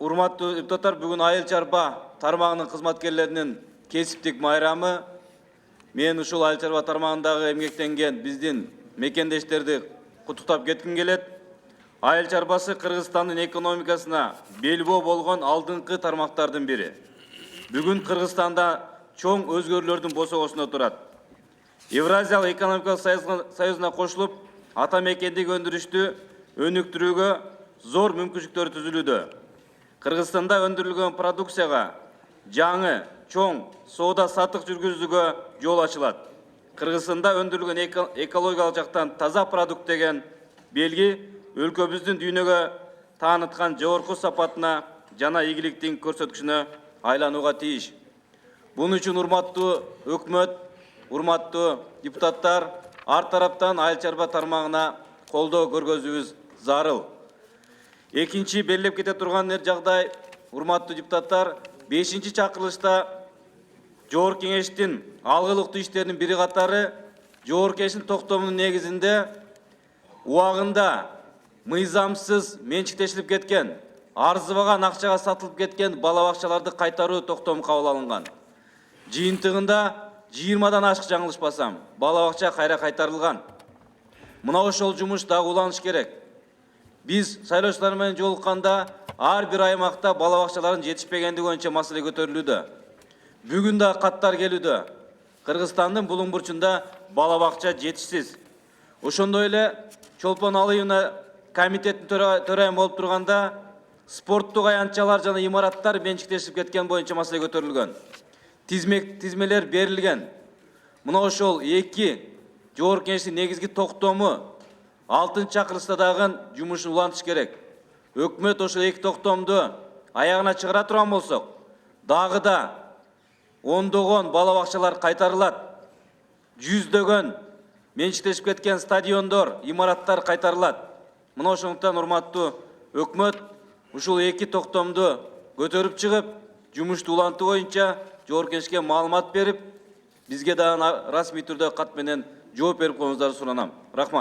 урматтуу депутаттар, бүгүн айыл чарба тармагынын кызматкерлеринин кесиптик майрамы. Мен ушул айыл чарба тармагындагы эмгектенген биздин мекендештерди куттуктап кетким келет. Айыл чарбасы Кыргызстандын экономикасына белбоо болгон алдыңкы тармактардын бири. Бүгүн Кыргызстанда чоң өзгөрүүлөрдүн босогосунда турат. Евразиялык экономикалык союзуна кошулуп, ата мекендик өндүрүштү өнүктүрүүгө зор мүмкүнчүлүктөр түзүлүүдө. Кыргызстанда өндүрүлгөн продукцияга жаңы, чоң соода саттык жүргүзүүгө жол ачылат. Кыргызстанда өндүрүлгөн экологиялык жактан таза продукт деген белги өлкөбүздүн дүйнөгө тааныткан жогорку сапатына жана ийгиликтин көрсөткүчүнө айланууга тийиш. Бунун үчүн урматтуу өкмөт, урматтуу депутаттар, ар тараптан айыл чарба тармагына колдоо көргөзүүбүз зарыл. Экинчи белгилеп кете турган жагдай, урматтуу депутаттар, 5-чакырылышта Жогорку Кеңештин алгылыктуу иштеринин бири катары Жогорку Кеңештин токтомунун негизинде убагында мыйзамсыз менчиктешилип кеткен, арзыбаган акчага сатылып кеткен бала бакчаларды кайтаруу токтому кабыл алынган. Жыйынтыгында 20-дан ашык жаңылышпасам, бала бакча кайра кайтарылган. Мына ошол жумуш дагы уланыш керек. Биз шайлоочулар менен жолукканда ар бир аймакта бала бакчалардын жетишпегендиги боюнча маселе көтөрүлүүдө. Бүгүн да каттар келүүдө. Кыргызстандын булуң бурчунда бала бакча жетишсиз. Ошондой эле Чолпон Алыевна комитеттин төрайымы болуп турганда спорттук аянтчалар жана имараттар менчиктешип кеткен боюнча маселе көтөрүлгөн. Тизмелер берилген. Мына ошол эки Жогорку Кеңештин негизги токтому 6-чакырылышта дагы жумушун улантыш керек. Өкмөт ошол эки токтомду аягына чыгара турган болсок, дагы да ондогон бала бакчалар кайтарылат. Жүздөгөн менчиктешип кеткен стадиондор, имараттар кайтарылат. Мына ошондуктан урматтуу өкмөт ушул эки токтомду көтөрүп чыгып, жумушту улантуу боюнча Жогорку Кеңешке маалымат берип, бизге дагы расмий түрдө кат менен жооп берип коюңуздарды суранам. Рахмат.